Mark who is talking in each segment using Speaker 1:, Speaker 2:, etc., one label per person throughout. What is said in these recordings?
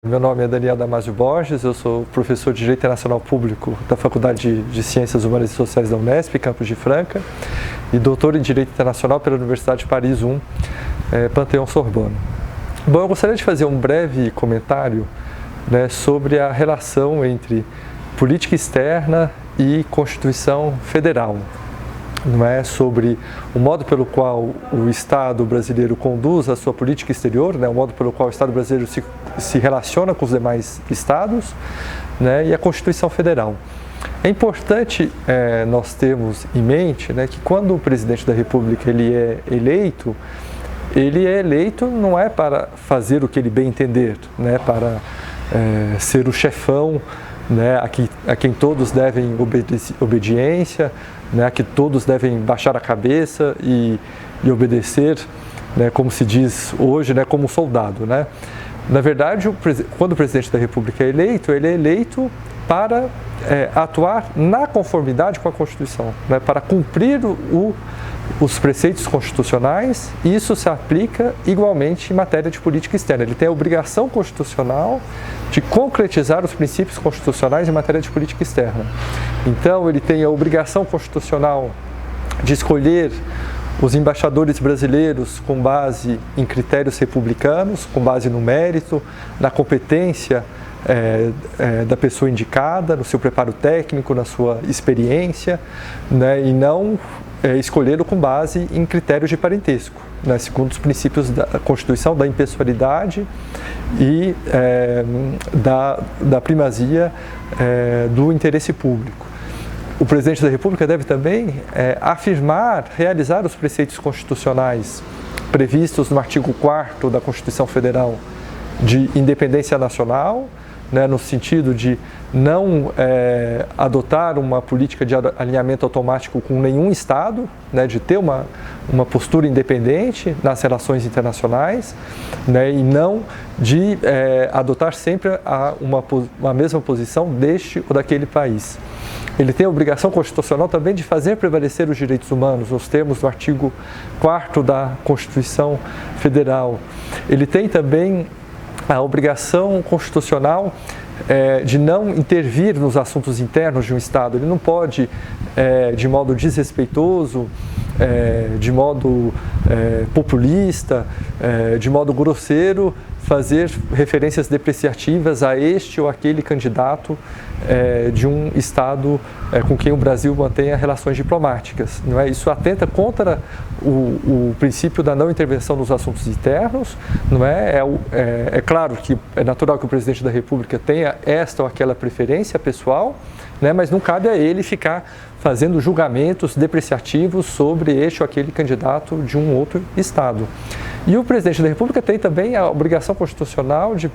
Speaker 1: Meu nome é Daniel Damasio Borges, eu sou professor de Direito Internacional Público da Faculdade de Ciências Humanas e Sociais da Unesp, campus de Franca, e doutor em Direito Internacional pela Universidade de Paris I, Panthéon-Sorbonne. Bom, eu gostaria de fazer um breve comentário, sobre a relação entre política externa e Constituição Federal. Sobre o modo pelo qual o Estado brasileiro conduz a sua política exterior, o modo pelo qual o Estado brasileiro se relaciona com os demais Estados, e a Constituição Federal. É importante nós termos em mente que quando o presidente da República ele é eleito não é para fazer o que ele bem entender, para ser o chefão, a quem todos devem obediência, a que todos devem baixar a cabeça e obedecer, como se diz hoje, como soldado. Na verdade, quando o presidente da República é eleito, ele é eleito para atuar na conformidade com a Constituição, para cumprir os preceitos constitucionais, e isso se aplica igualmente em matéria de política externa. Ele tem a obrigação constitucional de concretizar os princípios constitucionais em matéria de política externa. Então, ele tem a obrigação constitucional de escolher os embaixadores brasileiros com base em critérios republicanos, com base no mérito, na competência da pessoa indicada, no seu preparo técnico, na sua experiência, e não escolhê-lo com base em critérios de parentesco, segundo os princípios da Constituição, da impessoalidade e da primazia do interesse público. O presidente da República deve também realizar os preceitos constitucionais previstos no artigo 4º da Constituição Federal de independência nacional, no sentido de não adotar uma política de alinhamento automático com nenhum Estado, de ter uma postura independente nas relações internacionais, e não de adotar sempre uma mesma posição deste ou daquele país. Ele tem a obrigação constitucional também de fazer prevalecer os direitos humanos, nos termos do artigo 4º da Constituição Federal. Ele tem também a obrigação constitucional de não intervir nos assuntos internos de um Estado. Ele não pode, de modo desrespeitoso, de modo populista, de modo grosseiro, fazer referências depreciativas a este ou aquele candidato de um Estado com quem o Brasil mantenha relações diplomáticas. Isso atenta contra o princípio da não intervenção nos assuntos internos. É claro que é natural que o presidente da República tenha esta ou aquela preferência pessoal, mas não cabe a ele ficar fazendo julgamentos depreciativos sobre este ou aquele candidato de um outro Estado. E o presidente da República tem também a obrigação constitucional de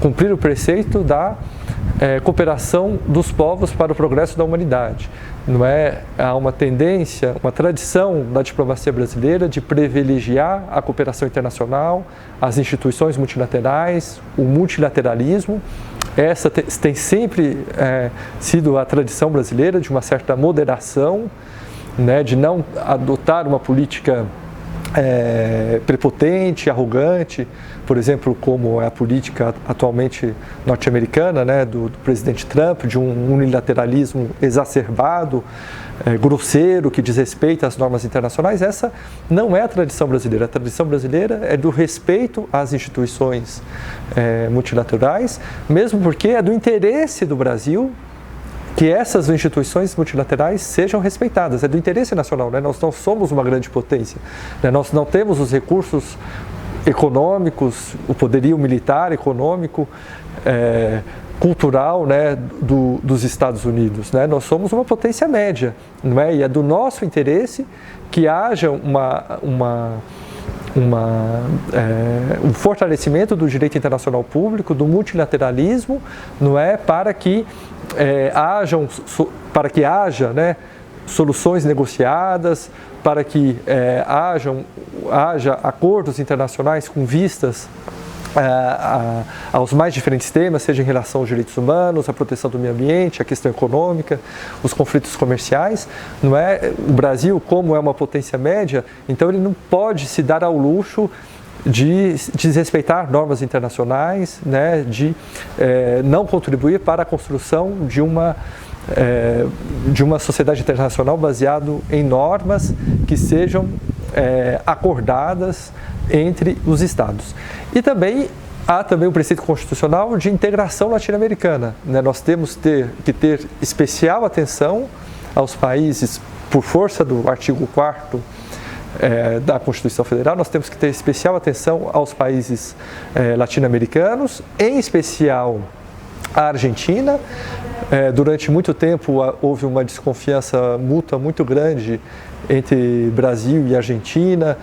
Speaker 1: cumprir o preceito da cooperação dos povos para o progresso da humanidade. Há uma tendência, uma tradição da diplomacia brasileira de privilegiar a cooperação internacional, as instituições multilaterais, o multilateralismo. Essa tem sempre sido a tradição brasileira de uma certa moderação, de não adotar uma política prepotente, arrogante, por exemplo, como é a política atualmente norte-americana, do presidente Trump, de um unilateralismo exacerbado, grosseiro, que desrespeita as normas internacionais. Essa não é a tradição brasileira. A tradição brasileira é do respeito às instituições multilaterais, mesmo porque é do interesse do Brasil que essas instituições multilaterais sejam respeitadas. É do interesse nacional, Nós não somos uma grande potência, Nós não temos os recursos econômicos, o poderio militar, econômico, cultural, dos Estados Unidos, Nós somos uma potência média, E é do nosso interesse que haja um fortalecimento do direito internacional público, do multilateralismo, para que haja soluções negociadas, para que haja acordos internacionais com vistas aos mais diferentes temas, seja em relação aos direitos humanos, à proteção do meio ambiente, à questão econômica, os conflitos comerciais. Não é? O Brasil, como é uma potência média, então ele não pode se dar ao luxo de desrespeitar normas internacionais, né, de não contribuir para a construção de uma sociedade internacional baseado em normas que sejam acordadas entre os Estados. E também há também um preceito constitucional de integração latino-americana, né? Nós temos que ter especial atenção aos países, por força do artigo 4º da Constituição Federal, nós temos que ter especial atenção aos países latino-americanos, em especial a Argentina. Durante muito tempo houve uma desconfiança mútua muito grande entre Brasil e Argentina,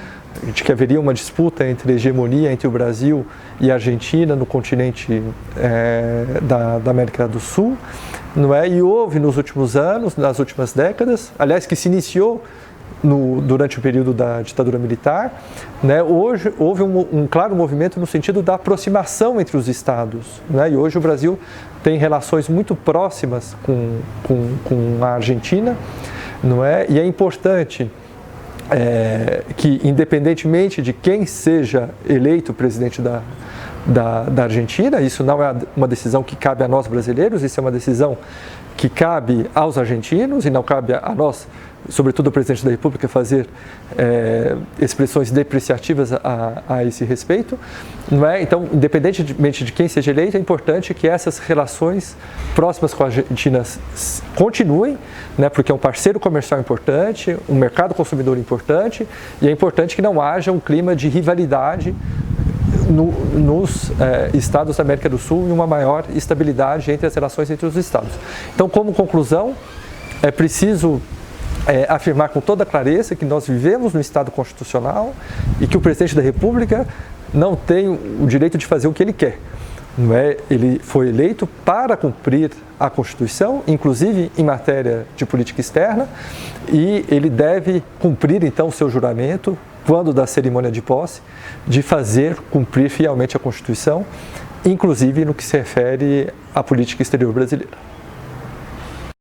Speaker 1: de que haveria uma disputa entre hegemonia entre o Brasil e a Argentina no continente da América do Sul, não é? E houve nos últimos anos, nas últimas décadas, aliás, que se iniciou durante o período da ditadura militar, né? Hoje houve um claro movimento no sentido da aproximação entre os estados, né? E hoje o Brasil tem relações muito próximas com a Argentina, não é? E é importante que, independentemente de quem seja eleito presidente da Argentina, isso não é uma decisão que cabe a nós brasileiros, isso é uma decisão que cabe aos argentinos e não cabe a nós, sobretudo o presidente da República, fazer expressões depreciativas a esse respeito, não é? Então, independentemente de quem seja eleito, é importante que essas relações próximas com a Argentina continuem, né? Porque é um parceiro comercial importante, um mercado consumidor importante, e é importante que não haja um clima de rivalidade nos estados da América do Sul e uma maior estabilidade entre as relações entre os estados. Então, como conclusão, é preciso afirmar com toda clareza que nós vivemos no Estado constitucional e que o presidente da República não tem o direito de fazer o que ele quer. Não é? Ele foi eleito para cumprir a Constituição, inclusive em matéria de política externa, e ele deve cumprir então o seu juramento, quando da cerimônia de posse, de fazer cumprir fielmente a Constituição, inclusive no que se refere à política exterior brasileira.